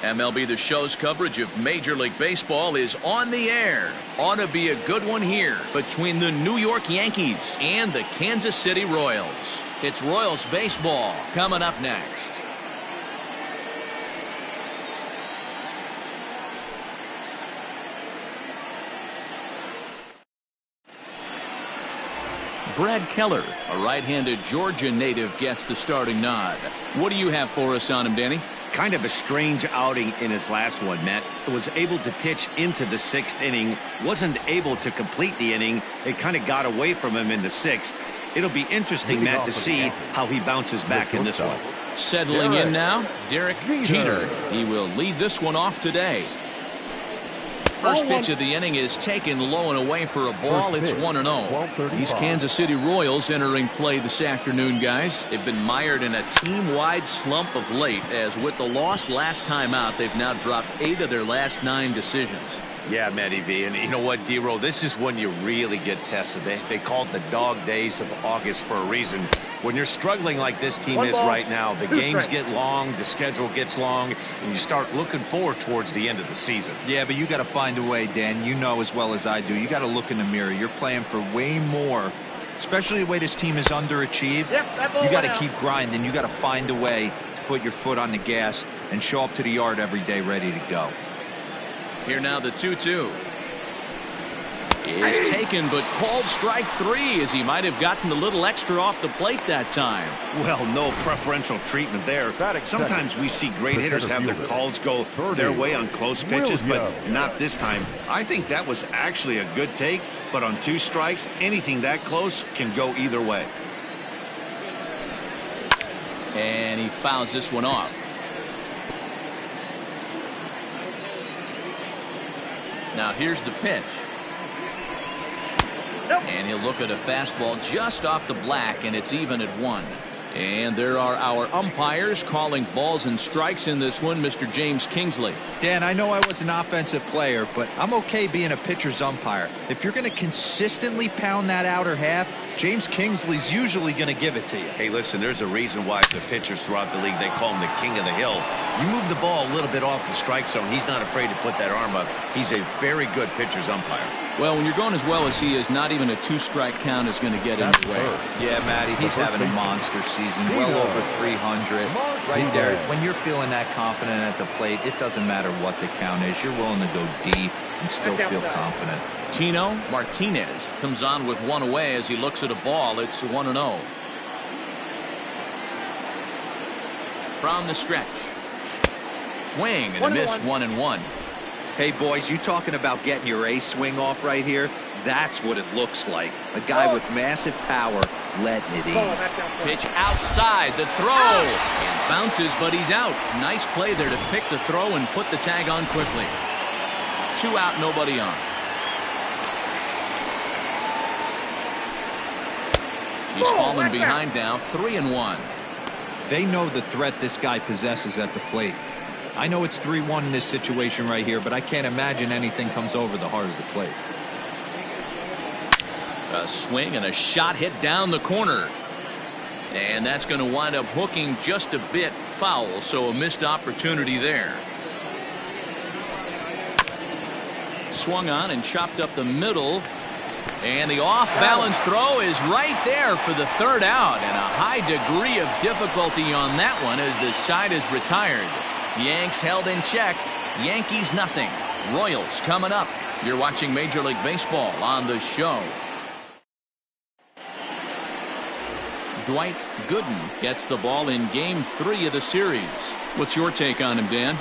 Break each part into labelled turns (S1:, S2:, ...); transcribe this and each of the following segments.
S1: MLB The Show's coverage of Major League Baseball is on the air. Ought to be a good one here between the New York Yankees and the Kansas City Royals. It's Royals baseball coming up next. Brad Keller, a right-handed Georgia native, gets the starting nod. What do you have for us on him, Danny?
S2: Kind of a strange outing in his last one, Matt. Was able to pitch into the 6th inning, wasn't able to complete the inning. It kind of got away from him in the 6th. It'll be interesting, Matt, to see how he bounces back in this one.
S1: Settling in now, Derek Jeter. He will lead this one off today. First pitch of the inning is taken low and away for a ball. It's 1-0. These Kansas City Royals entering play this afternoon, guys. They've been mired in a team-wide slump of late, as with the loss last time out, they've now dropped 8 of their last 9 decisions.
S2: Yeah, Matty V, and you know what, D-Roll, this is when you really get tested. They call it the dog days of August for a reason. When you're struggling like this team is right now, the games get long, the schedule gets long, and you start looking forward towards the end of the season.
S3: Yeah, but you got to find a way, Dan. You know as well as I do. You got to look in the mirror. You're playing for way more, especially the way this team is underachieved. You got to keep grinding. You got to find a way to put your foot on the gas and show up to the yard every day ready to go.
S1: Here now the 2-2 is taken, but called strike 3, as he might have gotten a little extra off the plate that time.
S2: Well, no preferential treatment there. Sometimes we see great hitters have their calls go their way on close pitches, but not this time. I think that was actually a good take, but on 2 strikes, anything that close can go either way.
S1: And he fouls this one off. Now here's the pitch. And he'll look at a fastball just off the black, and it's even at 1. And there are our umpires calling balls and strikes in this one, Mr. James Kingsley.
S3: Dan, I know I was an offensive player, but I'm okay being a pitcher's umpire. If you're going to consistently pound that outer half, James Kingsley's usually going to give it to you.
S2: Hey, listen, there's a reason why the pitchers throughout the league, they call him the king of the hill. You move the ball a little bit off the strike zone, he's not afraid to put that arm up. He's a very good pitcher's umpire.
S1: Well, when you're going as well as he is, not even a 2-strike count is going to get in the way.
S3: Yeah, Matty, he's having a monster season, well over 300. Right there, when you're feeling that confident at the plate, it doesn't matter what the count is. You're willing to go deep and still feel confident.
S1: Tino Martinez comes on with 1 away as he looks at a ball. It's 1-0. From the stretch. Swing and a miss, 1-1.
S3: Hey, boys, you talking about getting your ace swing off right here? That's what it looks like. A guy with massive power letting it in.
S1: Pitch outside, the throw. And bounces, but he's out. Nice play there to pick the throw and put the tag on quickly. 2 out, nobody on. He's fallen behind now, 3-1.
S3: They know the threat this guy possesses at the plate. I know it's 3-1 in this situation right here, but I can't imagine anything comes over the heart of the plate.
S1: A swing and a shot hit down the corner. And that's going to wind up hooking just a bit foul, so a missed opportunity there. Swung on and chopped up the middle. And the off-balance throw is right there for the 3rd out, and a high degree of difficulty on that one as the side is retired. Yanks held in check. Yankees nothing. Royals coming up. You're watching Major League Baseball on The Show. Dwight Gooden gets the ball in Game 3 of the series. What's your take on him, Dan?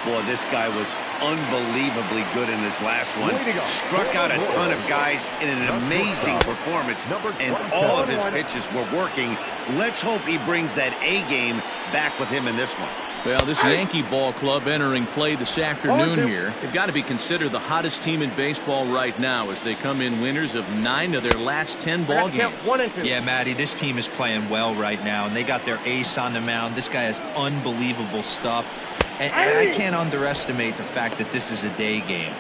S2: Boy, this guy was unbelievably good in his last one. Struck out a ton of guys in an amazing performance, and all of his pitches were working. Let's hope he brings that A game back with him in this one.
S1: Well, this Yankee ball club entering play this afternoon here, they've got to be considered the hottest team in baseball right now as they come in winners of 9 of their last 10 ball games.
S3: Yeah, Matty, this team is playing well right now, and they got their ace on the mound. This guy has unbelievable stuff. And I can't underestimate the fact that this is a day game.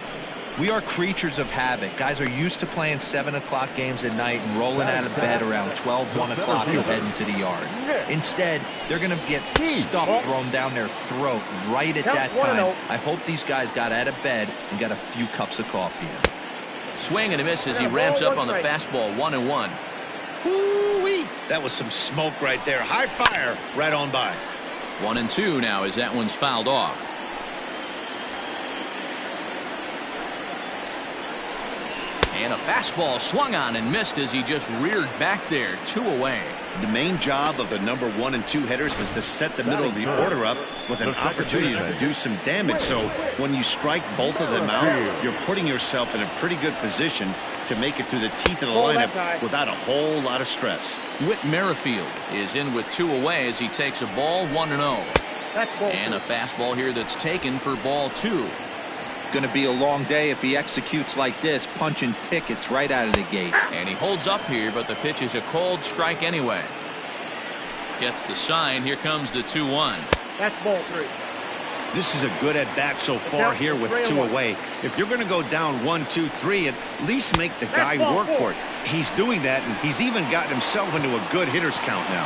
S3: We are creatures of habit. Guys are used to playing 7 o'clock games at night and rolling out of bed around 12, 1 o'clock and heading to the yard. Instead, they're going to get stuff thrown down their throat right at that time. I hope these guys got out of bed and got a few cups of coffee in.
S1: Swing and a miss as he ramps up on the fastball. 1-1.
S2: Woo-wee! That was some smoke right there. High fire right on by.
S1: 1-2 now as that one's fouled off. And a fastball swung on and missed as he just reared back there. 2 away.
S2: The main job of the number 1 and 2 hitters is to set the middle of the order up with an opportunity to do some damage. So when you strike both of them out, you're putting yourself in a pretty good position to make it through the teeth of the lineup without a whole lot of stress.
S1: Whit Merrifield is in with 2 away as he takes a ball. 1-0. And a fastball here that's taken for ball 2.
S3: Going to be a long day if he executes like this, punching tickets right out of the gate.
S1: And he holds up here, but the pitch is a cold strike anyway. Gets the sign. Here comes the 2-1.
S4: That's ball 3.
S2: This is a good at bat so far here with 2 away. If you're going to go down 1, 2, 3, at least make the guy work for it. He's doing that, and he's even gotten himself into a good hitter's count now.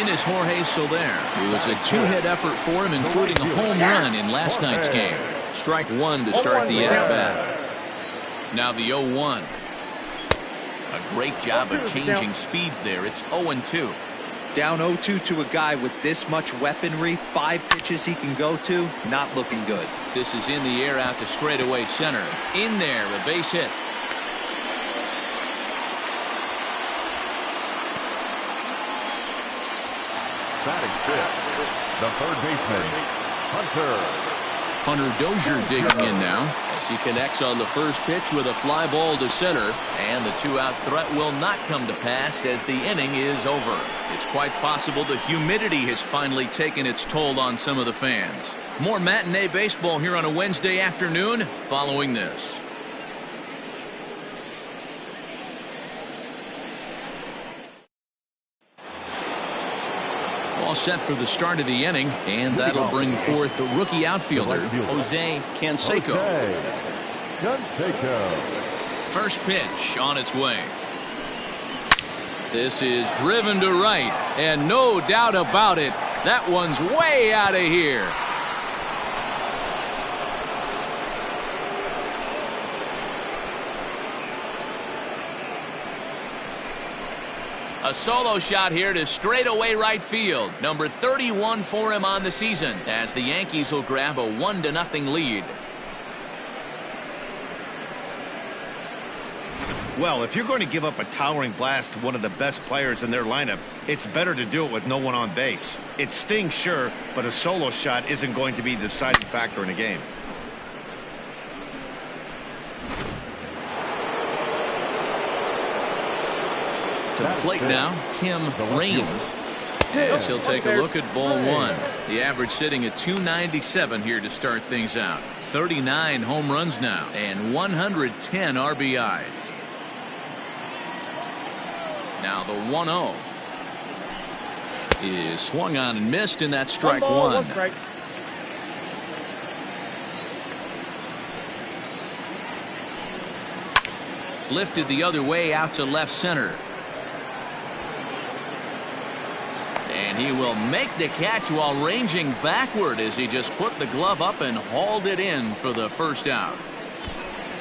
S1: In is Jorge Soler. It was a 2-hit effort for him, including a home run in last night's game. Strike 1 to start the at-bat. Now the 0-1. A great job of changing speeds there. It's 0-2.
S3: Down 0-2 to a guy with this much weaponry, 5 pitches he can go to, not looking good.
S1: This is in the air out to straightaway center. In there, a base hit.
S5: Batting fifth, the third baseman, Hunter.
S1: Hunter Dozier digging in now as he connects on the first pitch with a fly ball to center, and the 2-out threat will not come to pass as the inning is over. It's quite possible the humidity has finally taken its toll on some of the fans. More matinee baseball here on a Wednesday afternoon following this. All set for the start of the inning, and that'll bring forth the rookie outfielder, Jose Canseco. First pitch on its way. This is driven to right, and no doubt about it, that one's way out of here. A solo shot here to straightaway right field. Number 31 for him on the season as the Yankees will grab a 1-0 lead.
S2: Well, if you're going to give up a towering blast to one of the best players in their lineup, it's better to do it with no one on base. It stings, sure, but a solo shot isn't going to be the deciding factor in a game.
S1: To the plate now, Tim Raines. As he'll take a look at ball 1. The average sitting at 297 here to start things out. 39 home runs now and 110 RBIs. Now the 1-0 is swung on and missed, and that's strike 1. Lifted the other way out to left center. And he will make the catch while ranging backward as he just put the glove up and hauled it in for the first out.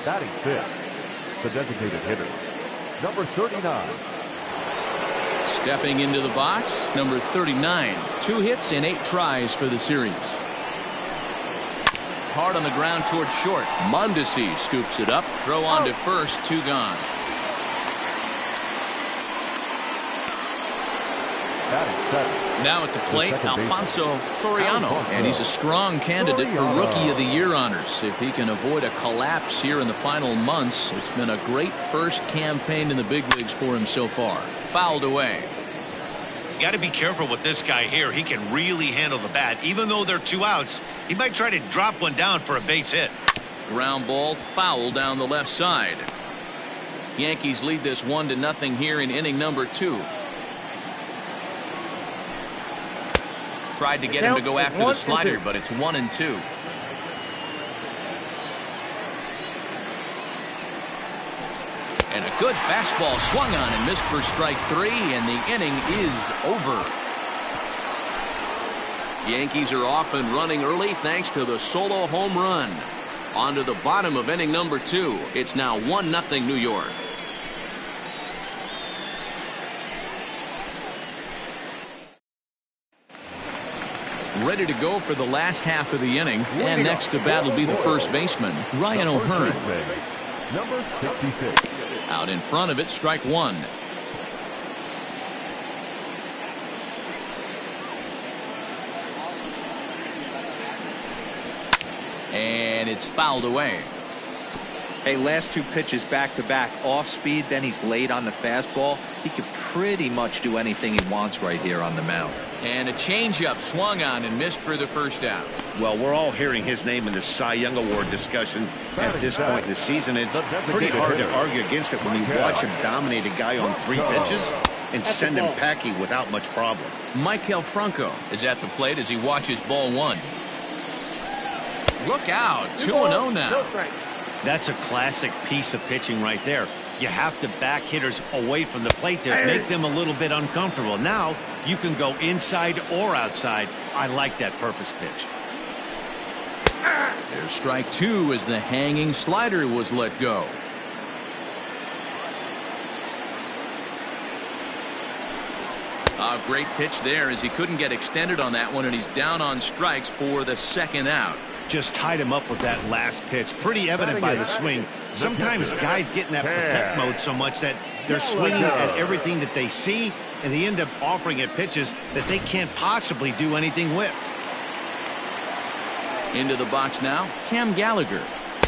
S5: Batting fifth, the designated hitter, number 39.
S1: Stepping into the box, number 39. 2 hits and 8 tries for the series. Hard on the ground towards short. Mondesi scoops it up. Throw on to first. 2 gone. Now at the plate, Alfonso Soriano, and he's a strong candidate for Rookie of the Year honors. If he can avoid a collapse here in the final months, it's been a great first campaign in the big leagues for him so far. Fouled away.
S2: You got to be careful with this guy here. He can really handle the bat. Even though they're 2 outs, he might try to drop one down for a base hit.
S1: Ground ball foul down the left side. Yankees lead this 1-0 here in inning number 2. Tried to get him to go after the slider, but it's 1-2. And a good fastball swung on and missed for strike 3, and the inning is over. Yankees are off and running early thanks to the solo home run. On to the bottom of inning number 2. It's now 1-0 New York. Ready to go for the last half of the inning, and next to bat will be the first baseman, Ryan O'Hearn.
S5: Number 66.
S1: Out in front of it, strike 1. And it's fouled away.
S3: Hey, last 2 pitches back-to-back, off speed, then he's late on the fastball. He could pretty much do anything he wants right here on the mound.
S1: And a changeup swung on and missed for the first out.
S2: Well, we're all hearing his name in the Cy Young Award discussions at this point in the season. It's pretty hard to argue against it when you watch him dominate a guy on 3 pitches and send him packing without much problem.
S1: Maikel Franco is at the plate as he watches ball 1. Look out, 2-0 now.
S2: That's a classic piece of pitching right there. You have to back hitters away from the plate to make them a little bit uncomfortable. Now you can go inside or outside. I like that purpose pitch.
S1: There's strike 2 as the hanging slider was let go. A great pitch there as he couldn't get extended on that one, and he's down on strikes for the second out.
S2: Just tied him up with that last pitch. Pretty evident by the swing. Sometimes guys get in that protect mode so much that they're swinging at everything that they see, and they end up offering at pitches that they can't possibly do anything with.
S1: Into the box now, Cam Gallagher.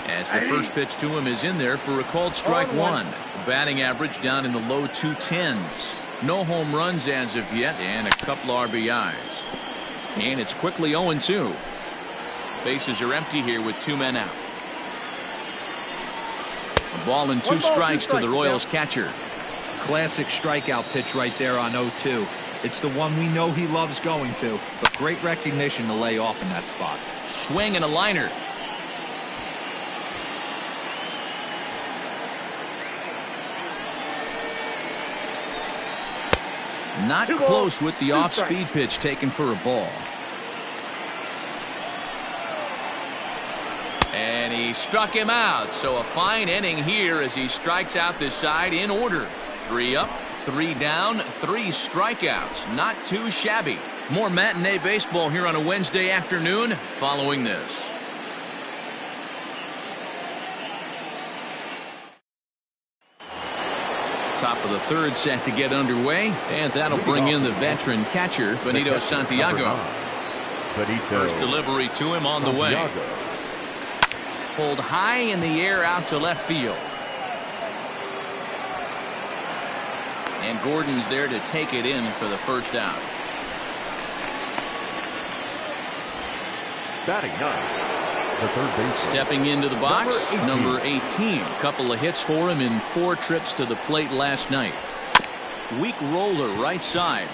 S1: As the first pitch to him is in there for a called strike 1. Batting average down in the low 210s. No home runs as of yet, and a couple RBIs. And it's quickly 0-2. Bases are empty here with 2 men out. A ball and 2 strikes to the Royals catcher.
S3: Classic strikeout pitch right there on 0-2. It's the one we know he loves going to, but great recognition to lay off in that spot.
S1: Swing and a liner. Not close with the off-speed pitch taken for a ball. And he struck him out, so a fine inning here as he strikes out this side in order. 3 up, 3 down, 3 strikeouts. Not too shabby. More matinee baseball here on a Wednesday afternoon following this. Top of the 3rd set to get underway, and that'll bring in the veteran catcher, Benito Santiago. First delivery to him on the way. Pulled high in the air out to left field. And Gordon's there to take it in for the first out.
S5: Batting 9, the third base.
S1: Stepping into the box, number 18. A couple of hits for him in 4 trips to the plate last night. Weak roller right side.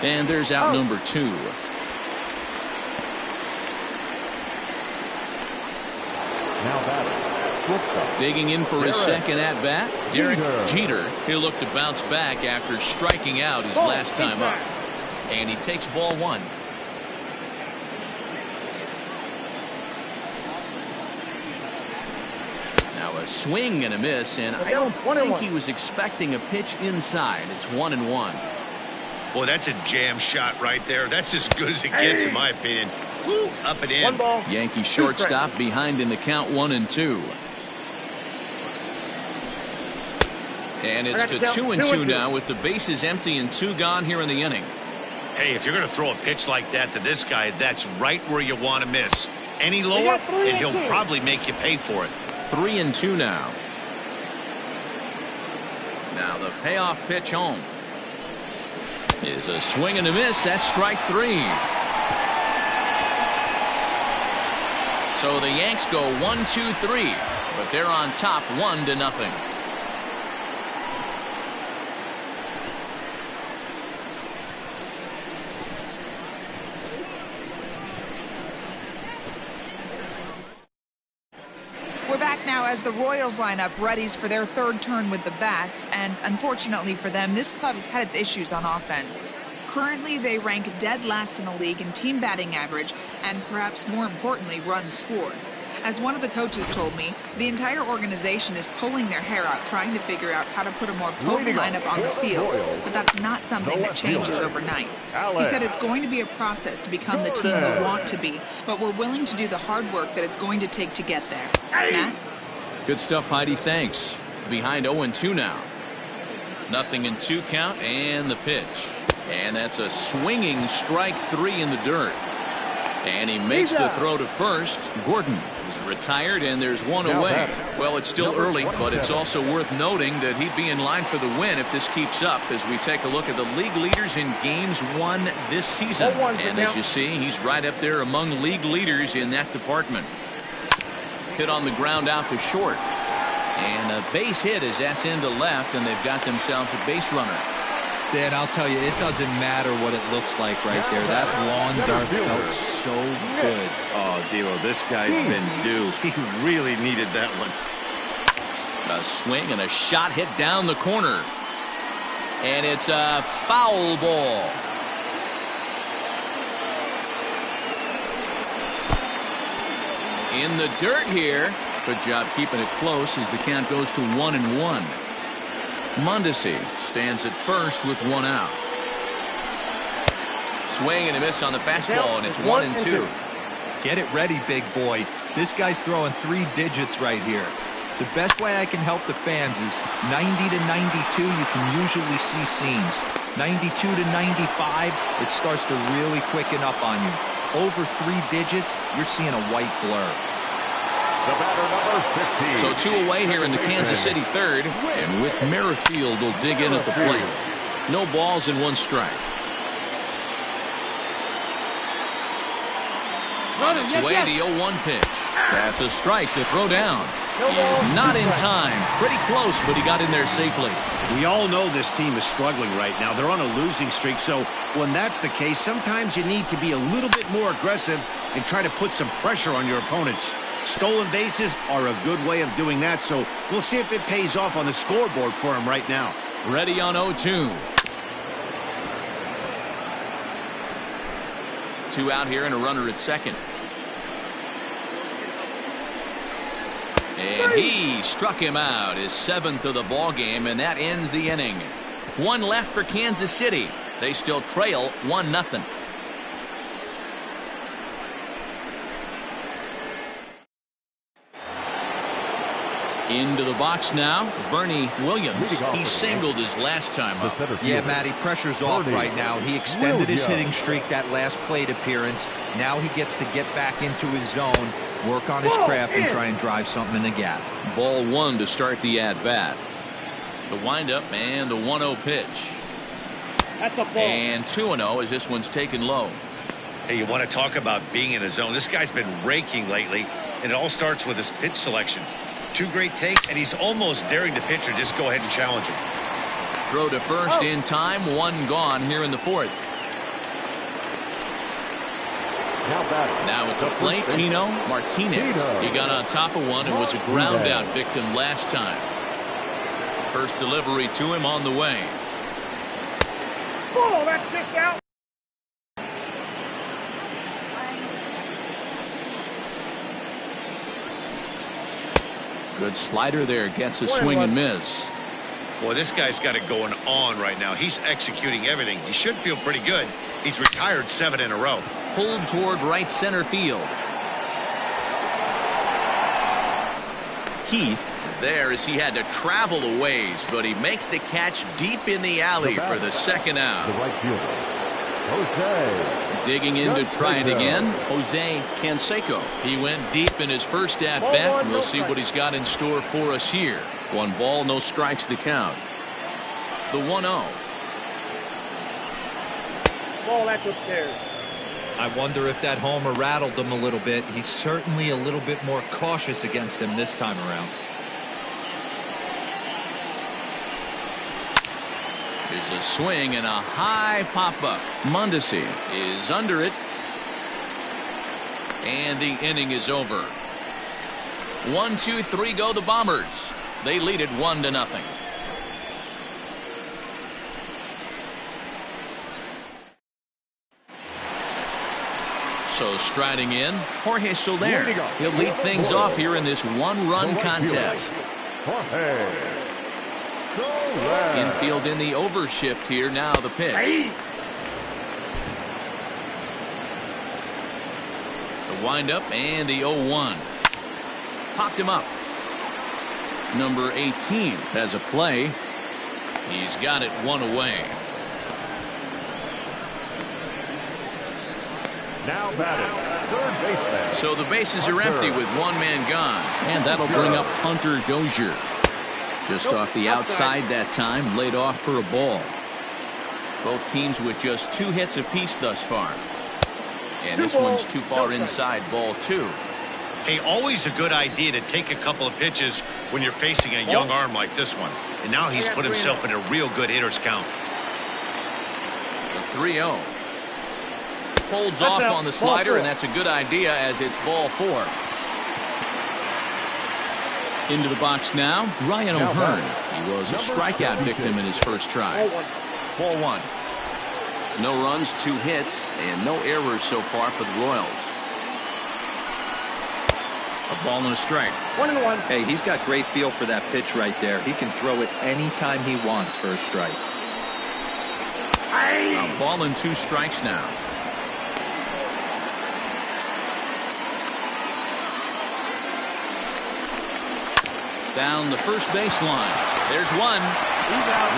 S1: And there's out number 2.
S5: Now batting.
S1: Digging in for his second at bat, Derek Jeter. He'll look to bounce back after striking out his last time up. And he takes ball 1. Now a swing and a miss, and I don't think he was expecting a pitch inside. It's 1-1.
S2: Boy, that's a jam shot right there. That's as good as it gets, in my opinion. Woo, up and in.
S1: Yankee shortstop behind in the count 1-2. And it's to 2-2 now with the bases empty and 2 gone here in the inning.
S2: Hey, if you're going to throw a pitch like that to this guy, that's right where you want to miss. Any lower, and he'll probably make you pay for it.
S1: 3-2 now. Now the payoff pitch home is a swing and a miss. That's strike 3. So the Yanks go 1-2-3, but they're on top 1-0.
S4: We're back now as the Royals line up readies for their third turn with the bats, and unfortunately for them, this club has had its issues on offense. Currently, they rank dead last in the league in team batting average and, perhaps more importantly, runs scored. As one of the coaches told me, the entire organization is pulling their hair out trying to figure out how to put a more potent lineup on the field, but that's not something that changes overnight. He said it's going to be a process to become the team we want to be, but we're willing to do the hard work that it's going to take to get there. Matt?
S1: Good stuff, Heidi. Thanks. Behind 0-2 now. 0-2 count, and the pitch. And that's a swinging strike 3 in the dirt. And he makes the throw to first. Gordon is retired, and there's one away. Well, it's still early, but it's also worth noting that he'd be in line for the win if this keeps up as we take a look at the league leaders in games won this season. And as you see, he's right up there among league leaders in that department. Hit on the ground out to short. And a base hit as that's into left, and they've got themselves a base runner.
S3: Dan, I'll tell you, it doesn't matter what it looks like right there. That lawn dart felt so good.
S2: Oh, Dero, this guy's been due. He really needed that one.
S1: A swing and a shot hit down the corner. And it's a foul ball. In the dirt here. Good job keeping it close as the count goes to 1-1. Mondesi stands at first with one out. Swing and a miss on the fastball, and it's 1-2.
S3: Get it ready, big boy. This guy's throwing 3 digits right here. The best way I can help the fans is 90 to 92. You can usually see seams. 92 to 95, it starts to really quicken up on you. Over 3 digits, you're seeing a white blur.
S5: The batter, number 15.
S1: So 2 away here in the Kansas City third, and Whit Merrifield will dig in at the plate. No balls and 1 strike. On its way, the 0-1 pitch. That's a strike to throw down. He's not in time. Pretty close, but he got in there safely.
S2: We all know this team is struggling right now. They're on a losing streak, so when that's the case, sometimes you need to be a little bit more aggressive and try to put some pressure on your opponents. Stolen bases are a good way of doing that, so we'll see if it pays off on the scoreboard for him right now.
S1: Ready on 0-2. 2 out here and a runner at second. And he struck him out, his 7th of the ball game, and that ends the inning. 1 left for Kansas City. They still trail 1-0. Into the box now, Bernie Williams. He singled his last time up.
S3: Yeah, Matty, pressure's off right now. He extended his hitting streak that last plate appearance. Now he gets to get back into his zone, work on his craft, and try and drive something in the gap.
S1: Ball 1 to start the at-bat. The windup and the 1-0 pitch.
S6: That's a ball.
S1: And 2-0 as this one's taken low.
S2: Hey, you want to talk about being in a zone? This guy's been raking lately, and it all starts with his pitch selection. 2 great takes, and he's almost daring the pitcher just go ahead and challenge him.
S1: Throw to first in time, 1 gone here in the 4th. Now at the plate, Tino Martinez. He got on top of one and was a ground out victim last time. First delivery to him on the way.
S6: Oh, that's just out.
S1: Good slider there, gets a swing and miss.
S2: Boy, this guy's got it going on right now. He's executing everything. He should feel pretty good. He's retired 7 in a row.
S1: Pulled toward right center field. Keith is there as he had to travel a ways, but he makes the catch deep in the alley for the 2nd out.
S5: The right fielder, Jose.
S1: Digging in to try it again, Jose Canseco. He went deep in his first at-bat, and we'll see what he's got in store for us here. 1 ball, no strikes the count. The 1-0.
S6: Ball, that's upstairs.
S3: I wonder if that homer rattled him a little bit. He's certainly a little bit more cautious against him this time around.
S1: There's a swing and a high pop-up. Mondesi is under it. And the inning is over. 1, 2, 3 go the Bombers. They lead it 1-0. So striding in, Jorge Soler. He'll lead things off here in this one-run contest. Infield in the overshift here. Now the pitch. The windup and the 0-1. Popped him up. Number 18 has a play. He's got it one away.
S5: Now batting, third baseman.
S1: So the bases are empty with one man gone. And that'll bring up Hunter Dozier. Just off the outside that time, laid off for a ball. Both teams with just 2 hits apiece thus far. And this one's too far inside, ball 2.
S2: Hey, always a good idea to take a couple of pitches when you're facing a young arm like this one. And now he's put himself in a real good hitter's count.
S1: The 3-0. Holds off on the slider, and that's a good idea as it's ball 4. Into the box now, Ryan O'Hearn. He was a strikeout victim in his first try. Ball 1. No runs, 2 hits, and no errors so far for the Royals. A ball and a strike.
S6: 1-1.
S3: Hey, he's got great feel for that pitch right there. He can throw it anytime he wants for a strike.
S1: A ball and 2 strikes now. Down the first baseline. There's one.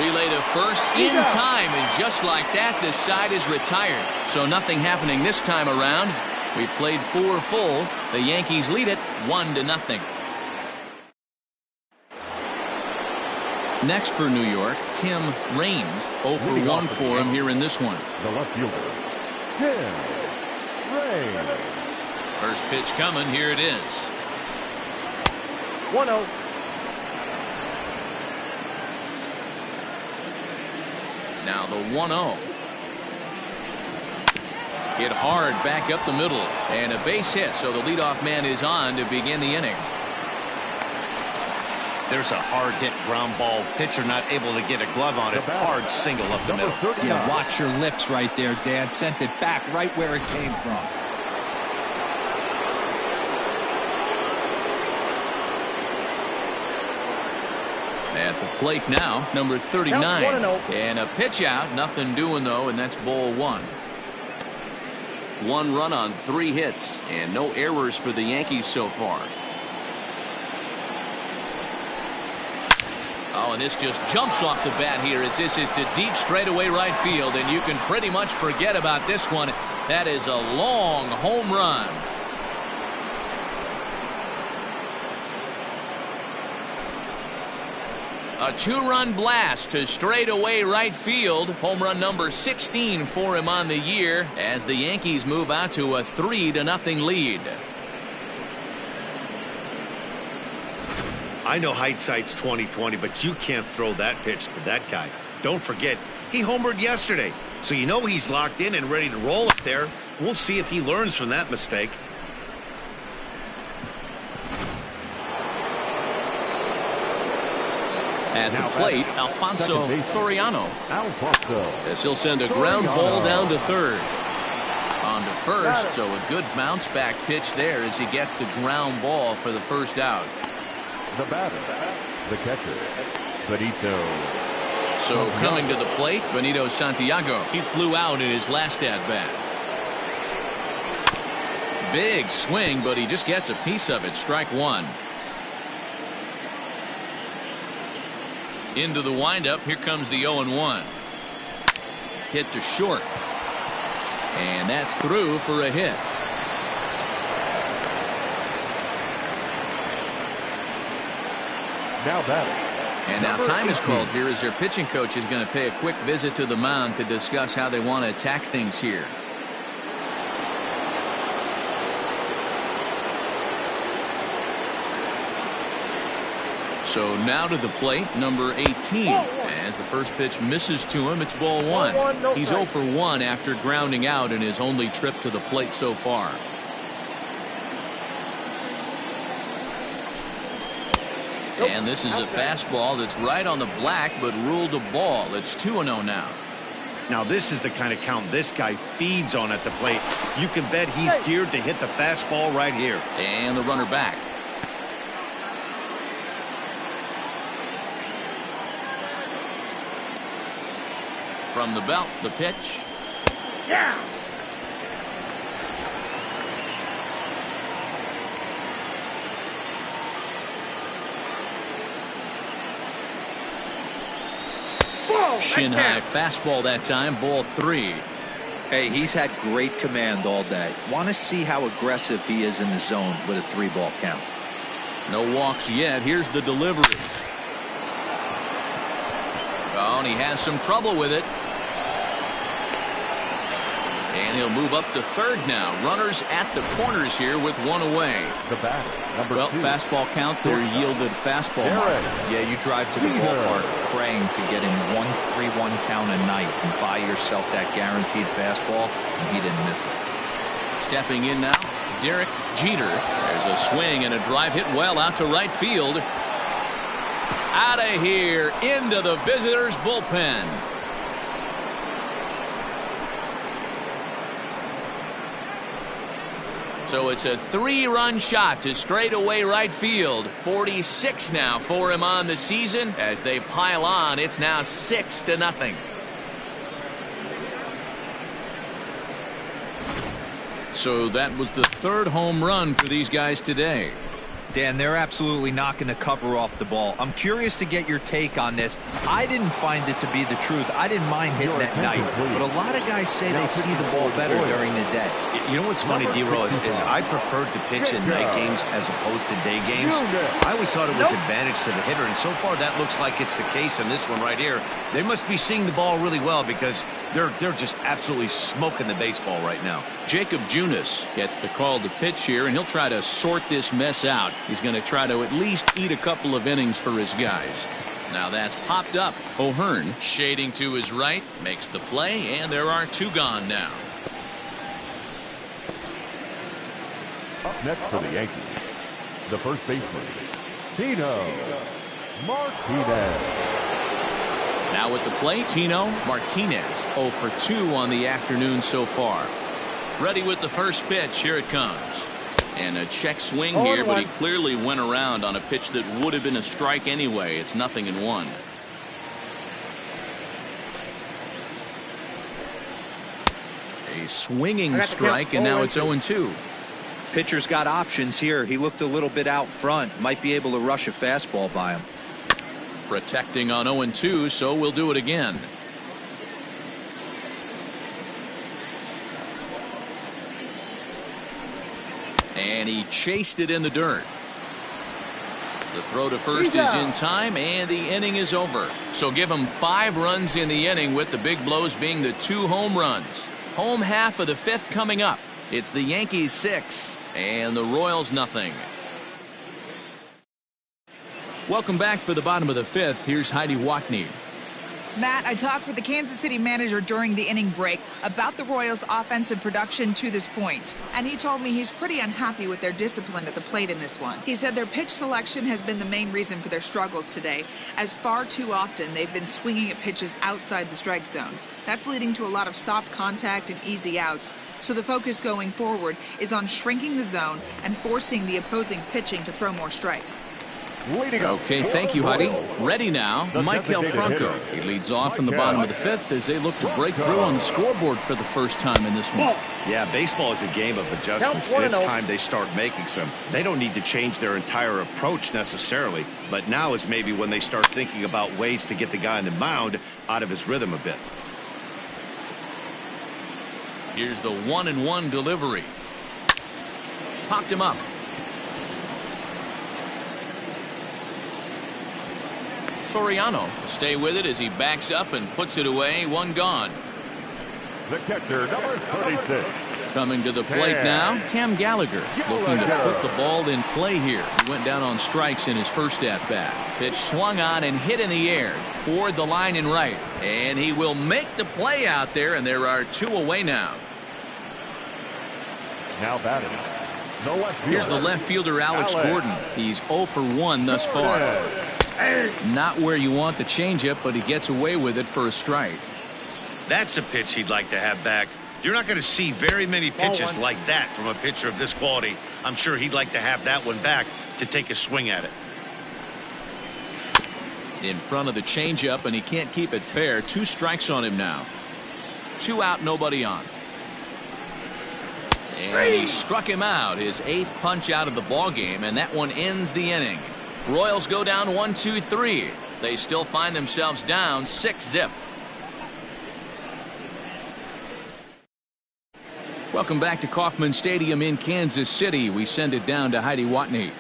S1: Relay to first in time, and just like that, this side is retired. So nothing happening this time around. We played 4 full. The Yankees lead it 1-0. Next for New York, Tim Raines. 0 for 1 for him here in this one.
S5: The left fielder, Tim Raines.
S1: First pitch coming. Here it is.
S6: 1-0.
S1: Now the 1-0. Hit hard back up the middle, and a base hit, so the leadoff man is on to begin the inning.
S2: There's a hard hit ground ball. Pitcher not able to get a glove on it. Hard single up the middle.
S3: Yeah, watch your lips right there, Dan. Sent it back right where it came from.
S1: At the plate now, number 39. And a pitch out. Nothing doing, though, and that's ball 1. 1 run on 3 hits, and no errors for the Yankees so far. Oh, and this just jumps off the bat here as this is to deep straightaway right field, and you can pretty much forget about this one. That is a long home run. A 2-run blast to straightaway right field. Home run number 16 for him on the year as the Yankees move out to a 3-0 lead.
S2: I know hindsight's 20/20, but you can't throw that pitch to that guy. Don't forget, he homered yesterday, so you know he's locked in and ready to roll up there. We'll see if he learns from that mistake.
S1: At the plate, Alfonso Soriano. As he'll send a ground ball down to third. On to first, so a good bounce back pitch there as he gets the ground ball for the first out.
S5: The batter, the catcher, Benito.
S1: So coming to the plate, Benito Santiago. He flew out in his last at-bat. Big swing, but he just gets a piece of it. Strike 1. Into the windup. Here comes the 0-1. Hit to short. And that's through for a hit.
S5: Now batting.
S1: And now time is called here as their pitching coach is going to pay a quick visit to the mound to discuss how they want to attack things here. So now to the plate, number 18. As the first pitch misses to him, it's ball 1. He's 0 for 1 after grounding out in his only trip to the plate so far. And this is a fastball that's right on the black, but ruled a ball. It's 2-0 now.
S2: Now, this is the kind of count this guy feeds on at the plate. You can bet he's geared to hit the fastball right here.
S1: And the runner back. From the belt, the pitch.
S6: Yeah.
S1: Shin high fastball that time, ball 3.
S3: Hey, he's had great command all day. Want to see how aggressive he is in the zone with a 3-ball count.
S1: No walks yet. Here's the delivery. Oh, and he has some trouble with it. And he'll move up to third now. Runners at the corners here with one away.
S5: The bat, number 2.
S1: Fastball count, their yielded fastball mark.
S3: Yeah, you drive to the ballpark praying to get in 1-3-1 count a night and buy yourself that guaranteed fastball, and he didn't miss it.
S1: Stepping in now, Derek Jeter. There's a swing and a drive hit well out to right field. Out of here, into the visitors' bullpen. So it's a 3-run shot to straightaway right field. 46 now for him on the season. As they pile on, it's now 6-0. So that was the 3rd home run for these guys today.
S3: Dan, they're absolutely not going to cover off the ball. I'm curious to get your take on this. I didn't find it to be the truth. I didn't mind hitting at night, but a lot of guys say they see the ball better during the day.
S2: You know what's funny, D-Row, is I preferred to pitch in night games as opposed to day games. I always thought it was advantage to the hitter, and so far that looks like it's the case in this one right here. They must be seeing the ball really well because they're just absolutely smoking the baseball right now.
S1: Jacob Junis gets the call to pitch here, and he'll try to sort this mess out. He's going to try to at least eat a couple of innings for his guys. Now that's popped up. O'Hearn shading to his right, makes the play, and there are 2 gone now.
S5: Up next for the Yankees, the first baseman, Tino Martinez.
S1: Now at the plate, Tino Martinez. 0 for 2 on the afternoon so far. Ready with the first pitch. Here it comes. And a check swing here, but he clearly went around on a pitch that would have been a strike anyway. It's 0-1. A swinging strike, and now it's 0-2.
S3: Pitcher's got options here. He looked a little bit out front. Might be able to rush a fastball by him.
S1: Protecting on 0-2, so we'll do it again. And he chased it in the dirt. The throw to first is in time, and the inning is over. So give him 5 runs in the inning, with the big blows being the 2 home runs. Home half of the 5th coming up. It's the Yankees 6 and the Royals 0. Welcome back for the bottom of the 5th. Here's Heidi Watney.
S4: Matt, I talked with the Kansas City manager during the inning break about the Royals' offensive production to this point, and he told me he's pretty unhappy with their discipline at the plate in this one. He said their pitch selection has been the main reason for their struggles today, as far too often they've been swinging at pitches outside the strike zone. That's leading to a lot of soft contact and easy outs, so the focus going forward is on shrinking the zone and forcing the opposing pitching to throw more strikes.
S1: Okay, thank you, Heidi. Ready now, Michael Franco. He leads off in the bottom of the 5th as they look to break through on the scoreboard for the first time in this one.
S2: Yeah, baseball is a game of adjustments, and it's time they start making some. They don't need to change their entire approach necessarily, but now is maybe when they start thinking about ways to get the guy on the mound out of his rhythm a bit.
S1: Here's the 1-1 delivery. Popped him up. Soriano to stay with it as he backs up and puts it away. 1 gone.
S5: The catcher, number 36.
S1: Coming to the plate now, Cam Gallagher, looking to put the ball in play here. He went down on strikes in his first at-bat. Pitch swung on and hit in the air toward the line in right. And he will make the play out there, and there are 2 away now.
S5: Now batting, The left
S1: Here's the
S5: fielder.
S1: left fielder, Alex Gordon. He's 0 for 1 thus far. Not where you want the changeup, but he gets away with it for a strike.
S2: That's a pitch he'd like to have back. You're not going to see very many pitches like that from a pitcher of this quality. I'm sure he'd like to have that one back to take a swing at it.
S1: In front of the changeup, and he can't keep it fair. 2 strikes on him now. 2 out, nobody on. And he struck him out, his 8th punch out of the ball game, and that one ends the inning. Royals go down 1-2-3. They still find themselves down 6-0. Welcome back to Kauffman Stadium in Kansas City. We send it down to Heidi Watney.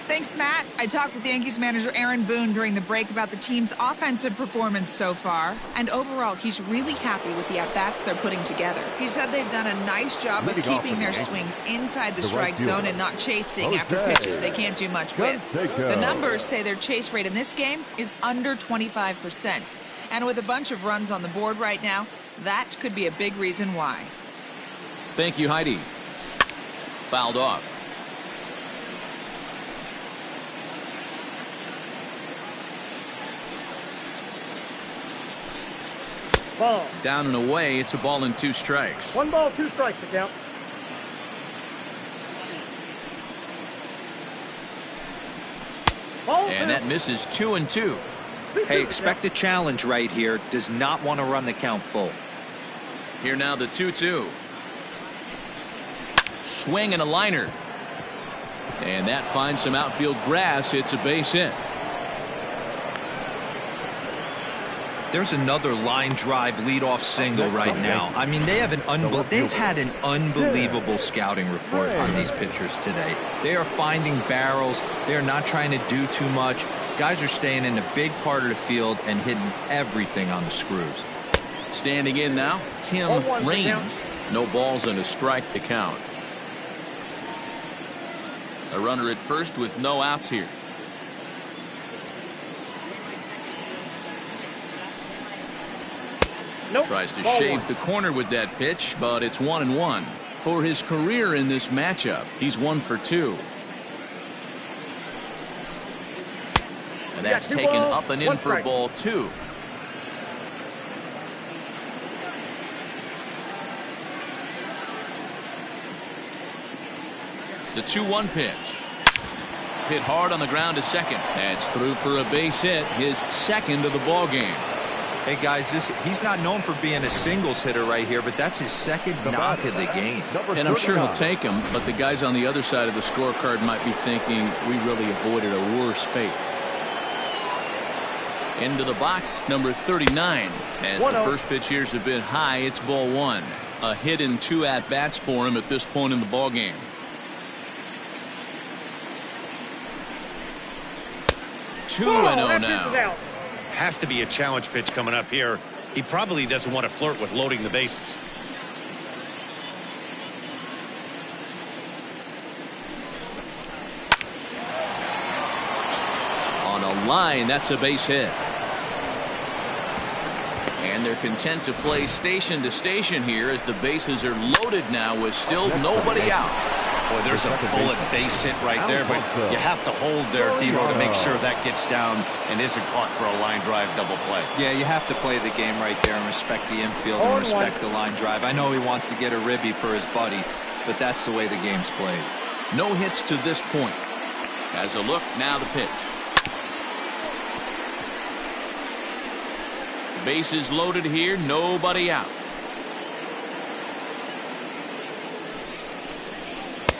S4: Thanks, Matt. I talked with Yankees manager Aaron Boone during the break about the team's offensive performance so far. And overall, he's really happy with the at-bats they're putting together. He said they've done a nice job of keeping their swings inside the strike zone and not chasing after pitches they can't do much with. The numbers say their chase rate in this game is under 25%. And with a bunch of runs on the board right now, that could be a big reason why.
S1: Thank you, Heidi. Fouled off.
S6: Ball.
S1: Down and away. It's a ball and 2 strikes.
S6: 1 ball, 2 strikes to count. Ball
S1: And that misses 2-2.
S3: Hey, expect a challenge right here. Does not want to run the count full.
S1: Here now the 2-2. Swing and a liner. And that finds some outfield grass. It's a base hit.
S3: There's another line drive leadoff single right now. I mean, they've had an unbelievable scouting report on these pitchers today. They are finding barrels. They are not trying to do too much. Guys are staying in a big part of the field and hitting everything on the screws.
S1: Standing in now, Tim Raines. No balls and a strike to count. A runner at first with no outs here. Tries to shave the corner with that pitch, but it's 1-1. For his career in this matchup, he's 1 for 2. And that's taken up and in for ball 2. The 2-1 pitch. Hit hard on the ground to second. That's through for a base hit, his 2nd of the ball game.
S3: Hey guys, he's not known for being a singles hitter right here, but that's his 2nd knock of the game.
S1: And I'm sure he'll take him, but the guys on the other side of the scorecard might be thinking we really avoided a worse fate. Into the box, number 39. As the first pitch here's a bit high, it's ball 1. A hit in 2 at-bats for him at this point in the ball game. Two 2-0 now.
S2: Has to be a challenge pitch coming up here. He probably doesn't want to flirt with loading the bases.
S1: On a line, that's a base hit. And they're content to play station to station here as the bases are loaded now with still nobody out.
S2: Boy, there's a bullet base hit right there, but you have to hold there, D-Row, to make sure that gets down and isn't caught for a line drive double play.
S3: Yeah, you have to play the game right there and respect the infield and respect the line drive. I know he wants to get a ribby for his buddy, but that's the way the game's played.
S1: No hits to this point. Has a look, now the pitch. Bases loaded here, nobody out.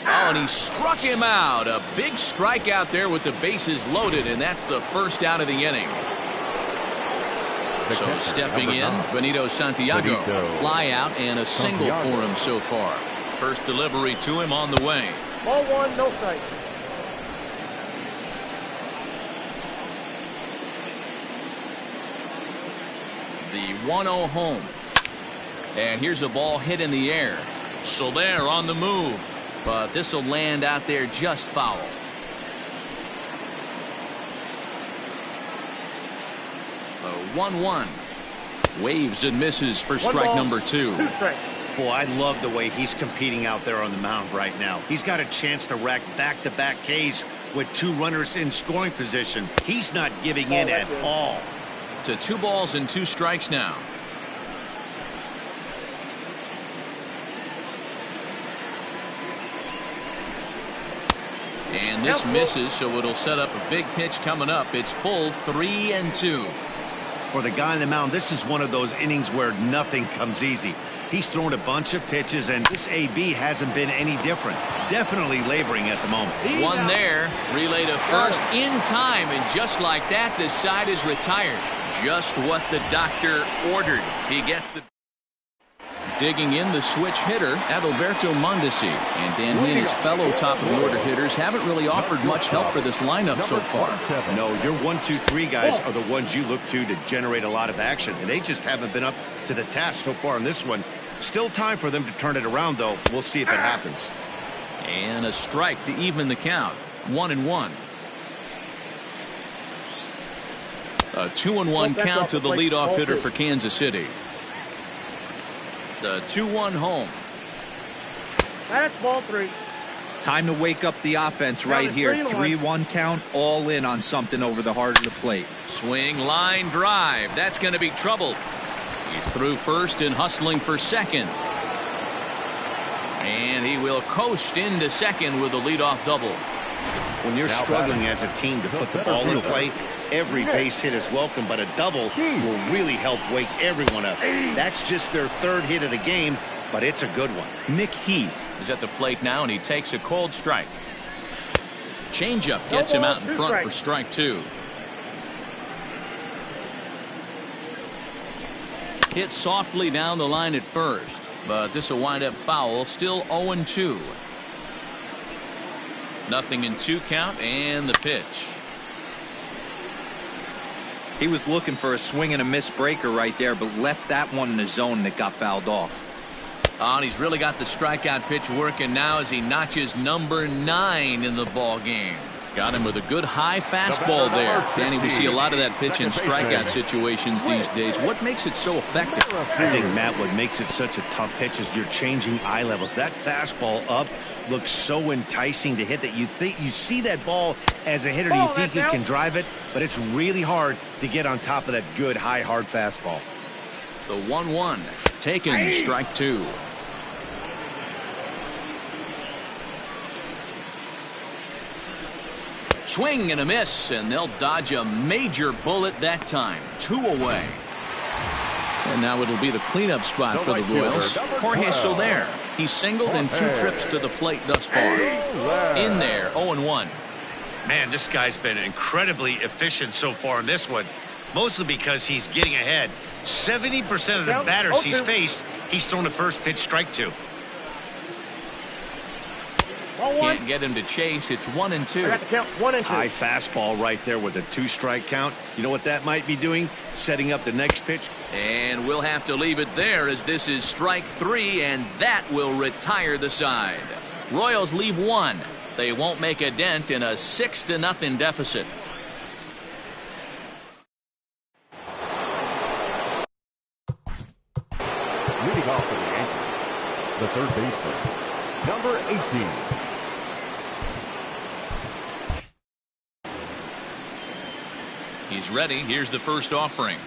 S1: Oh, and he struck him out. A big strikeout there with the bases loaded, and that's the first out of the inning. So stepping in, Benito Santiago. A fly out and a single for him so far. First delivery to him on the way.
S6: Ball 1, no strike.
S1: The 1-0 home. And here's a ball hit in the air. Soler on the move. But this will land out there just foul. A 1-1. Waves and misses for strike number 2.
S6: 2 strikes.
S2: Boy, I love the way he's competing out there on the mound right now. He's got a chance to rack back-to-back Ks with 2 runners in scoring position. He's not giving in at all.
S1: To 2 balls and 2 strikes now. And this misses, so it'll set up a big pitch coming up. It's full 3-2.
S2: For the guy on the mound, this is one of those innings where nothing comes easy. He's thrown a bunch of pitches, and this AB hasn't been any different. Definitely laboring at the moment.
S1: One there. Relay to first in time, and just like that, the side is retired. Just what the doctor ordered. He gets the... Digging in, the switch hitter, Adalberto Mondesi. And Dan, he and his fellow top-of-the-order hitters haven't really offered much help for this lineup so far.
S2: No, your 1, 2, 3 guys are the ones you look to generate a lot of action, and they just haven't been up to the task so far in this one. Still time for them to turn it around, though. We'll see if it happens.
S1: And a strike to even the count. 1-1. A 2-1 count to the leadoff hitter for Kansas City. The 2-1 home.
S6: That's ball 3.
S3: Time to wake up the offense right here. 3-1 count, all in on something over the heart of the plate.
S1: Swing, line drive. That's going to be trouble. He's through first and hustling for second. And he will coast into second with a leadoff double.
S2: When you're struggling as a team to put the ball in play, every base hit is welcome, but a double will really help wake everyone up. That's just their 3rd hit of the game, but it's a good one.
S1: Nick Heath is at the plate now, and he takes a cold strike. Changeup gets him out in front for strike 2. Hit softly down the line at first, but this will wind up foul. Still 0-2. Nothing in 2 count, and the pitch.
S3: He was looking for a swing and a miss breaker right there, but left that one in the zone that got fouled off.
S1: And he's really got the strikeout pitch working now as he notches number 9 in the ball game. Got him with a good high fastball there. Danny, we see a lot of that pitch in strikeout situations these days. What makes it so effective?
S2: I think, Matt, what makes it such a tough pitch is you're changing eye levels. That fastball up looks so enticing to hit that you see that ball as a hitter, you think you can drive it, but it's really hard to get on top of that good high hard fastball.
S1: The 1-1 taken, strike 2. Swing and a miss, and they'll dodge a major bullet that time. 2 away. And now it'll be the cleanup spot for the Royals. Jorge Soler. He's singled in 2 trips to the plate thus far. In there, 0-1.
S2: Man, this guy's been incredibly efficient so far in this one, mostly because he's getting ahead. 70% of the batters he's faced, he's thrown the first pitch, strike 2.
S1: Can't get him to chase. It's 1-2.
S6: I got the count. 1-2.
S2: High fastball right there with a 2-strike count. You know what that might be doing? Setting up the next pitch.
S1: And we'll have to leave it there as this is strike 3, and that will retire the side. Royals leave 1. They won't make a dent in a 6-0 deficit.
S5: Leading off for the Yankees, the third baseman, number 18.
S1: He's ready. Here's the first offering.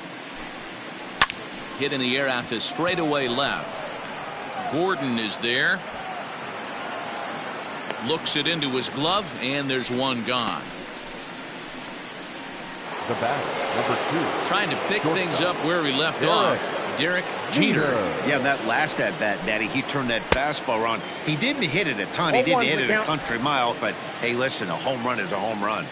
S1: Hit in the air out to straightaway left. Gordon is there. Looks it into his glove, and there's one gone.
S5: The batter, number 2.
S1: Trying to pick things up where he left off. Derek Jeter.
S2: Yeah, that last at-bat, Daddy, he turned that fastball around. He didn't hit it a ton. He didn't hit it a country mile, but, hey, listen, a home run is a home run.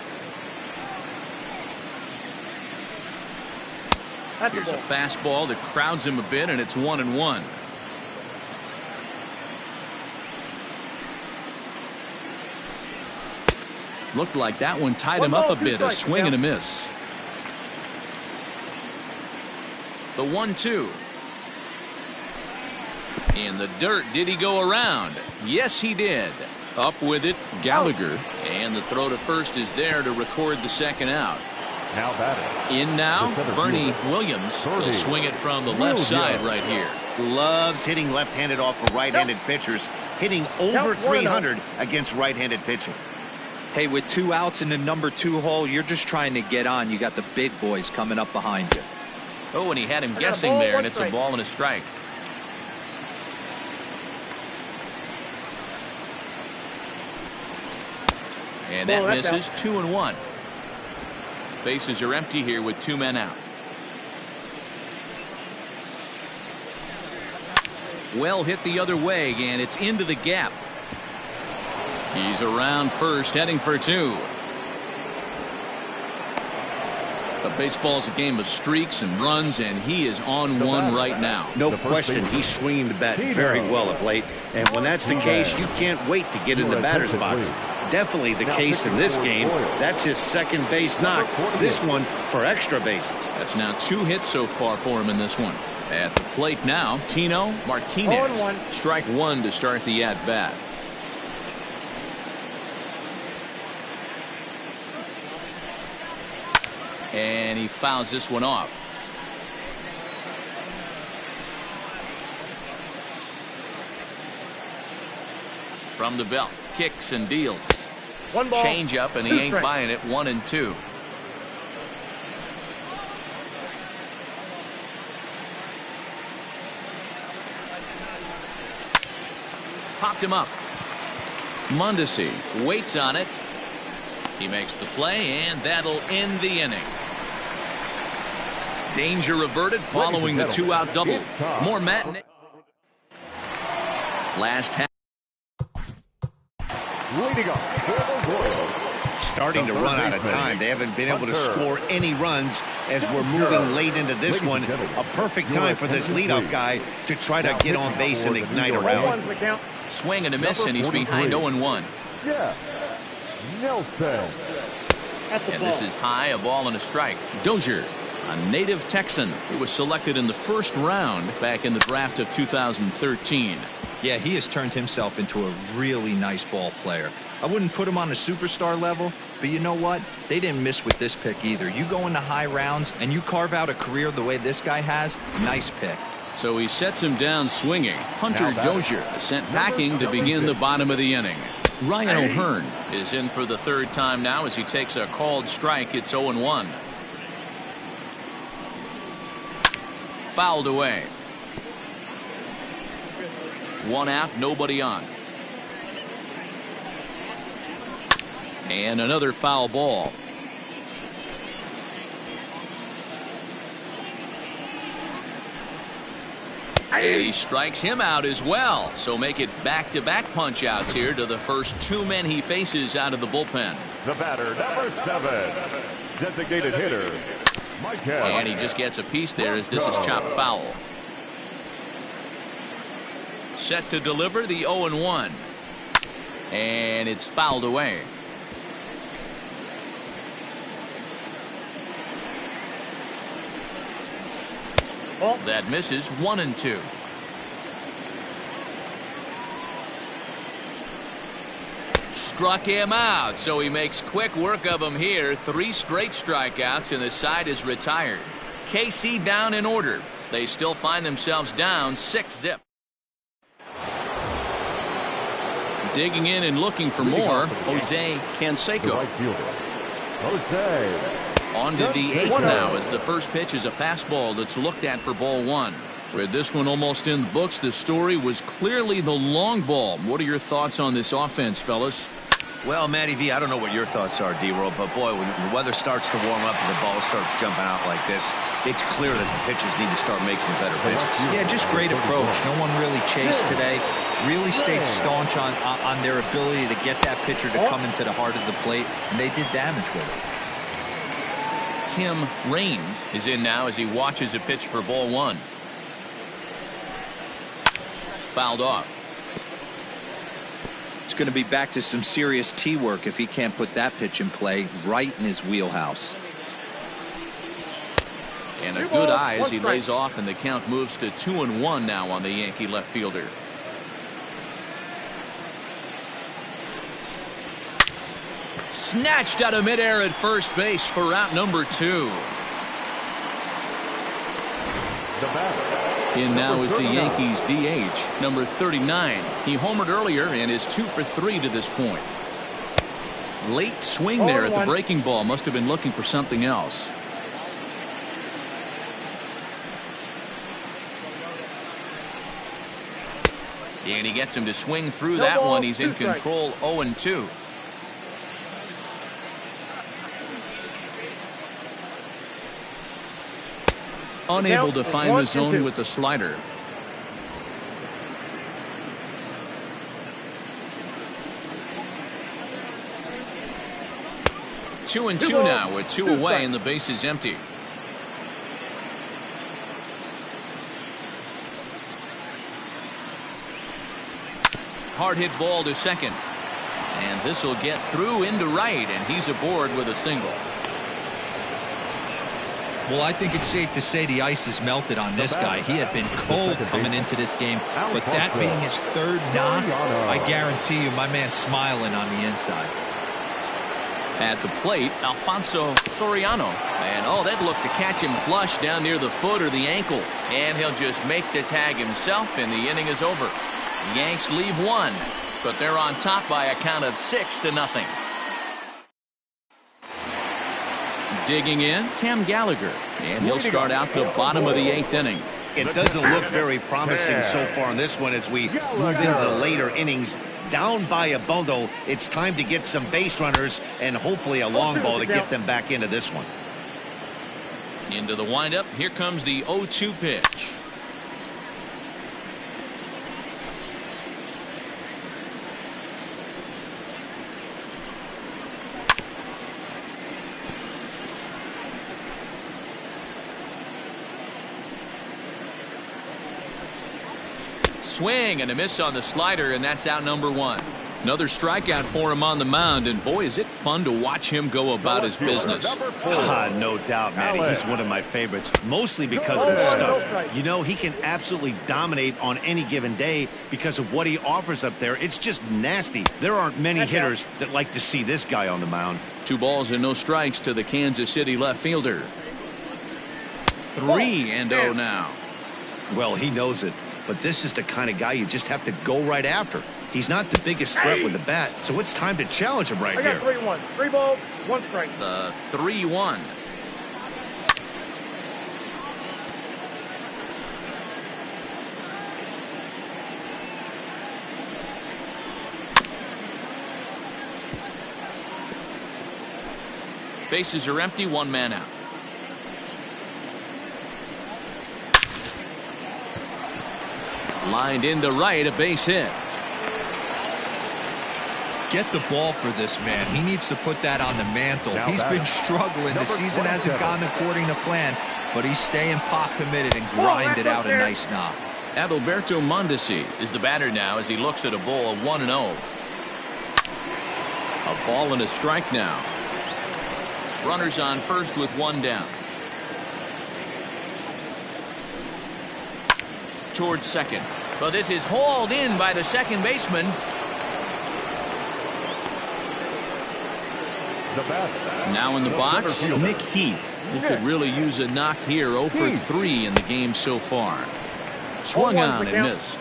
S1: Here's a fastball that crowds him a bit, and it's 1-1. Looked like that one tied him up a bit. A swing and a miss. The 1-2. In the dirt. Did he go around? Yes, he did. Up with it, Gallagher. And the throw to first is there to record the second out.
S5: Now batting.
S1: In now, Bernie Williams will swing it from the left side right here.
S2: loves hitting left-handed off of right-handed pitchers, hitting over 300 against right-handed pitching.
S3: Hey, with 2 outs in the number 2 hole, you're just trying to get on. You got the big boys coming up behind you.
S1: Oh, and he had him guessing there, and it's a ball and a strike. And that misses. 2-1. Bases are empty here with 2 men out. Well hit the other way, and it's into the gap. He's around first, heading for 2. But baseball's a game of streaks and runs, and he is on one right now.
S2: No question, he's swinging the bat very well of late, and when that's the case, you can't wait to get in the batter's box. Definitely the case in this game. That's his second base knock. This one for extra bases.
S1: That's now 2 hits so far for him in this one. At the plate now, Tino Martinez. Strike 1 to start the at-bat. And he fouls this one off. From the belt, kicks and deals. Change up, and he ain't buying it. 1-2. Popped him up. Mondesi waits on it. He makes the play, and that'll end the inning. Danger averted following the 2-out double. More matinee. Last half.
S5: Leading up for the Royals.
S2: Starting to run out of time. They haven't been able to score any runs as we're moving late into this one. A perfect time for this leadoff guy to try to get on base and ignite a round.
S1: Swing and a miss, and he's behind 0-1.
S5: Yeah. Nelson.
S1: And this is high, a ball and a strike. Dozier, a native Texan who was selected in the first round back in the draft of 2013.
S3: Yeah, he has turned himself into a really nice ball player. I wouldn't put him on a superstar level, but you know what? They didn't miss with this pick either. You go into high rounds and you carve out a career the way this guy has, nice pick.
S1: So he sets him down swinging. Hunter Dozier sent packing to begin the bottom of the inning. Ryan O'Hearn is in for the 3rd time now as he takes a called strike. It's 0-1. Fouled away. 1 out, nobody on. And another foul ball. And he strikes him out as well. So make it back-to-back punch-outs here to the first 2 men he faces out of the bullpen.
S5: The batter, number 7, designated hitter, Michael.
S1: And he just gets a piece there as this is chopped foul. Set to deliver the 0-1. And it's fouled away. That misses. 1-2. Struck him out, so he makes quick work of him here. 3 straight strikeouts, and the side is retired. KC down in order. They still find themselves down 6-zip. Digging in and looking for more, Jose Canseco.
S5: Jose.
S1: On to the 8th now as the first pitch is a fastball that's looked at for ball 1. With this one almost in the books, the story was clearly the long ball. What are your thoughts on this offense, fellas?
S2: Well, Matty V, I don't know what your thoughts are, D-Roll, but boy, when the weather starts to warm up and the ball starts jumping out like this, it's clear that the pitchers need to start making better pitches.
S3: Yeah, just great approach. No one really chased today. Really stayed staunch on their ability to get that pitcher to come into the heart of the plate, and they did damage with it.
S1: Tim Raines is in now as he watches a pitch for ball 1. Fouled off.
S3: It's going to be back to some serious tee work if he can't put that pitch in play right in his wheelhouse.
S1: And a good eye as he lays off, and the count moves to 2-1 now on the Yankee left fielder. Snatched out of midair at first base for out number 2.
S5: The batter.
S1: In now is the Yankees DH, number 39. He homered earlier and is 2 for 3 to this point. Late swing there at the breaking ball. Must have been looking for something else. And he gets him to swing through that one. He's in control, 0-2. Unable to find the zone with the slider. Two and two now with 2 away and the base is empty. Hard hit ball to second. And this will get through into right, and he's aboard with a single.
S3: Well, I think it's safe to say the ice has melted on this guy. He had been cold coming into this game, but that being his 3rd knock, I guarantee you my man's smiling on the inside.
S1: At the plate, Alfonso Soriano. And oh, that looked to catch him flush down near the foot or the ankle. And he'll just make the tag himself, and the inning is over. Yanks leave 1, but they're on top by a count of 6-0. Digging in, Cam Gallagher, and he'll start out the bottom of the 8th inning.
S2: It doesn't look very promising so far in this one as we move into the later innings. Down by a bundle, it's time to get some base runners and hopefully a long ball to get them back into this one.
S1: Into the windup, here comes the 0-2 pitch. Swing and a miss on the slider, and that's out number 1. Another strikeout for him on the mound, and boy, is it fun to watch him go about his business.
S2: No doubt, Manny. He's one of my favorites, mostly because of his stuff. You know, he can absolutely dominate on any given day because of what he offers up there. It's just nasty. There aren't many hitters that like to see this guy on the mound.
S1: 2 balls and no strikes to the Kansas City left fielder. 3-0 now.
S2: Well, he knows it. But this is the kind of guy you just have to go right after. He's not the biggest threat with the bat, so it's time to challenge him right here.
S6: 3-1. 3 balls, 1 strike.
S1: The 3-1. Bases are empty, 1 man out. Lined into right, a base hit.
S3: Get the ball for this man. He needs to put that on the mantle. He's been struggling. The season hasn't gone according to plan, but he's staying pot committed and grinded out a nice knock.
S1: Adalberto Mondesi is the batter now as he looks at a ball of 1-0. A ball and a strike now. Runners on first with 1 down. Towards second. But this is hauled in by the second baseman. Now in the box, Nick Heath. He could really use a knock here. 0 for 3 in the game so far. Swung on and missed.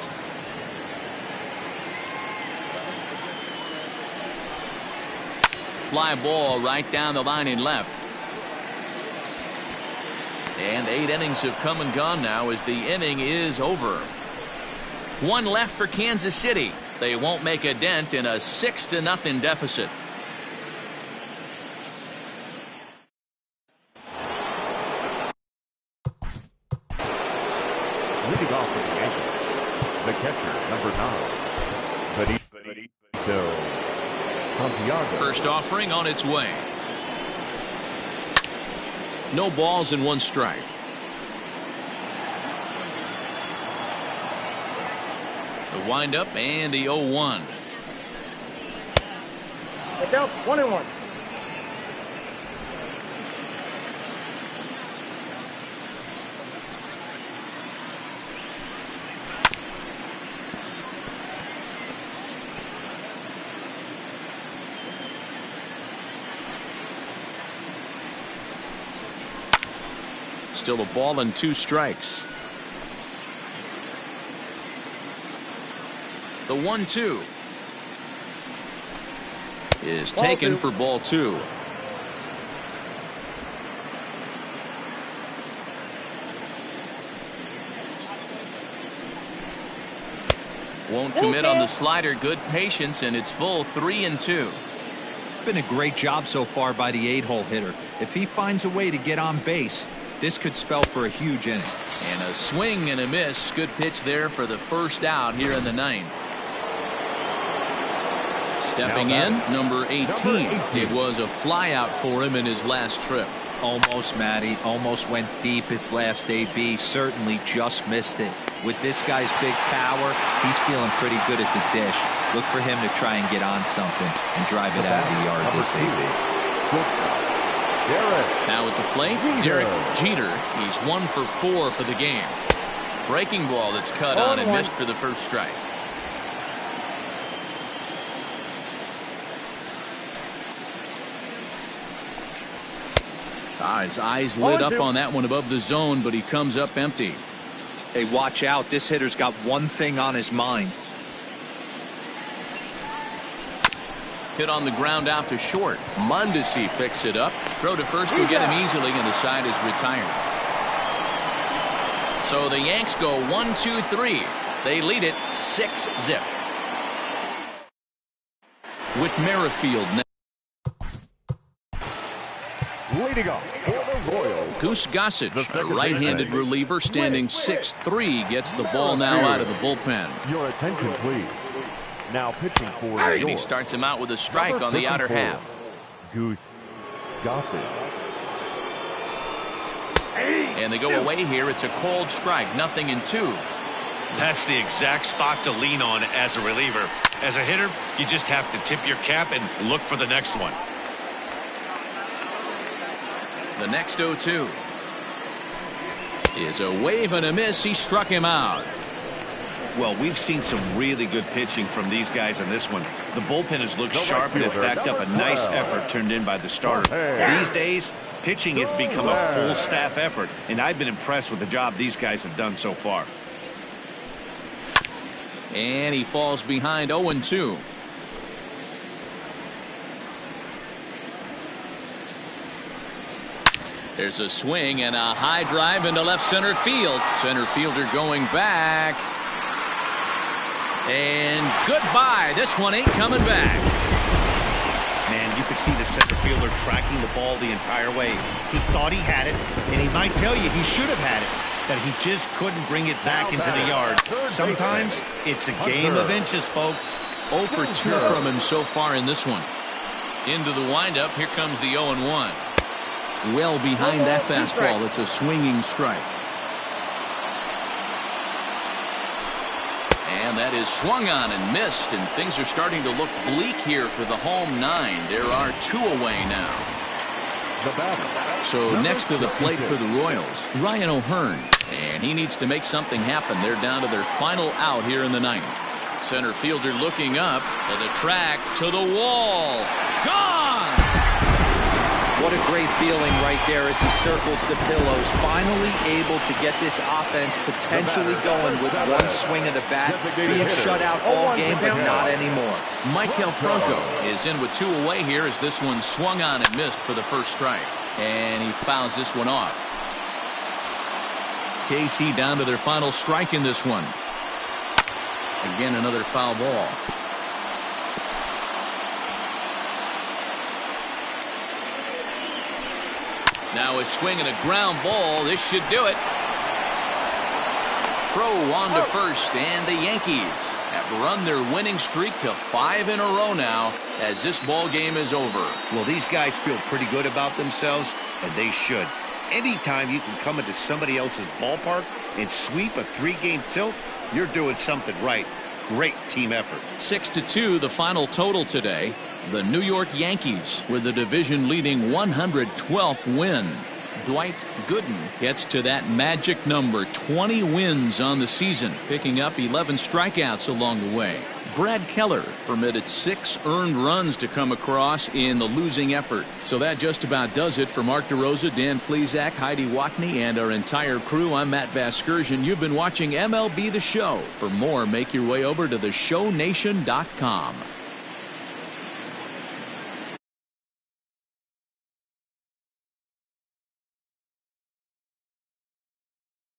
S1: Fly ball right down the line in left. And 8 innings have come and gone now as the inning is over. 1 left for Kansas City. They won't make a dent in a 6-0 deficit.
S5: Leading off for the Yankees, the catcher, number 9, Santiago.
S1: First offering on its way. No balls and 1 strike. The windup and the 0-1.
S6: It counts 1-1.
S1: Still a ball and 2 strikes. The 1-2 is taken for ball 2. Won't commit on the slider. Good patience, and it's full 3-2.
S3: It's been a great job so far by the 8-hole hitter. If he finds a way to get on base, this could spell for a huge inning.
S1: And a swing and a miss. Good pitch there for the first out here in the 9th. Stepping in, number 18. It was a flyout for him in his last trip.
S3: Almost, Matty. Almost went deep his last AB. Certainly just missed it. With this guy's big power, he's feeling pretty good at the dish. Look for him to try and get on something and drive it out of the yard this AB.
S1: Now at the plate, Derek Jeter. He's 1 for 4 for the game. Breaking ball that's cut on and missed for the first strike. His eyes lit up on that one above the zone, but he comes up empty.
S3: Hey, watch out. This hitter's got one thing on his mind.
S1: Hit on the ground out to short. Mondesi picks it up. Throw to first will get him easily, and the side is retired. So the Yanks go 1-2-3. They lead it 6-zip. With Merrifield now.
S5: Leading off for the Royals,
S1: Goose Gossage, a right-handed reliever, standing 6'3", gets the ball now out of the bullpen.
S5: Your attention, please. Now pitching for New
S1: And he
S5: York,
S1: starts him out with a strike on the outer half.
S5: Goose Gossage.
S1: And they go away here. It's a cold strike, 0-2.
S2: That's the exact spot to lean on as a reliever. As a hitter, you just have to tip your cap and look for the next one.
S1: The next 0-2 is a wave and a miss. He struck him out.
S2: Well, we've seen some really good pitching from these guys on this one. The bullpen has looked sharp and has backed up a nice effort turned in by the starter. These days, pitching has become a full staff effort, and I've been impressed with the job these guys have done so far.
S1: And he falls behind 0-2. There's a swing and a high drive into left center field. Center fielder going back. And goodbye. This one ain't coming back.
S2: Man, you could see the center fielder tracking the ball the entire way. He thought he had it, and he might tell you he should have had it, that he just couldn't bring it back into the yard. Sometimes it's a game of inches, folks.
S1: 0 for 2 from him so far in this one. Into the windup. Here comes the 0-1. Well behind that fastball. It's a swinging strike. And that is swung on and missed, and things are starting to look bleak here for the home 9. There are 2 away now. So next to the plate for the Royals, Ryan O'Hearn, and he needs to make something happen. They're down to their final out here in the 9th. Center fielder looking up to the track, to the wall. Gone!
S3: What a great feeling right there as he circles the pillows. Finally able to get this offense potentially going with one swing of the bat. Being shut out all game, but not anymore.
S1: Michael Franco is in with 2 away here as this one swung on and missed for the first strike. And he fouls this one off. KC down to their final strike in this one. Again, another foul ball. Now a swing and a ground ball. This should do it. Throw on to first, and the Yankees have run their winning streak to 5 in a row now as this ball game is over.
S2: Well, these guys feel pretty good about themselves, and they should. Anytime you can come into somebody else's ballpark and sweep a 3-game tilt, you're doing something right. Great team effort.
S1: 6-2 the final total today. The New York Yankees with the division-leading 112th win. Dwight Gooden gets to that magic number, 20 wins on the season, picking up 11 strikeouts along the way. Brad Keller permitted 6 earned runs to come across in the losing effort. So that just about does it for Mark DeRosa, Dan Plesac, Heidi Watney, and our entire crew. I'm Matt Vasgersian. You've been watching MLB The Show. For more, make your way over to theshownation.com.